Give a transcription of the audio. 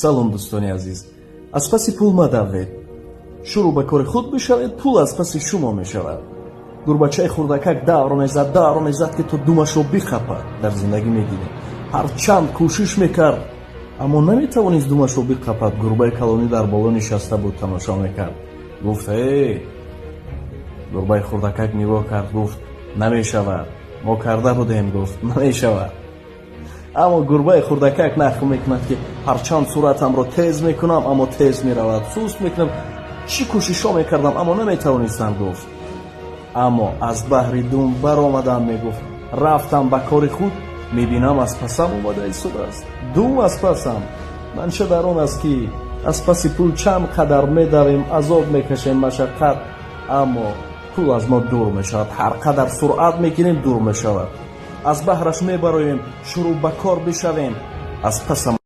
салом дӯстони азиз, аз паси пул мадавед, шурӯъ ба кори худ бишавед, пул аз паси шумо мешавад. гурбачаи хурдакак давр мезад ки то думашро биқапад. дар зиндагӣ мегирем ҳарчанд кӯшиш мекард, аммо наметавонист думашро биқапад. гурбаи калонӣ дар боло нишаста буд, тамошо мекард. гуфт: гурбаи хурдакак нигоҳ кард, гуфт: намешавад. мо карда будем. гуфт: намешавад. аммо гурбаи хурдакак нахл мекунад ки ҳарчанд суръатамро тез мекунам, аммо тез меравад. суст мекунам, чӣ кӯшишҳо мекардам, аммо наметавонистам. гуфт: аммо аз баҳри дум баромадам, мегуфт. рафтам ба кори худ, мебинам аз пасам омада истодааст. дум аз пасам. манша дар он аст ки аз паси пул чанд қадар медавем, азоб мекашем, машаққат, аммо пул аз мо дур мешавад. ҳар қадар суръат мегирем, дур мешавад. аз баҳраш мебароем, шурӯъ ба кор бишавем, аз пасам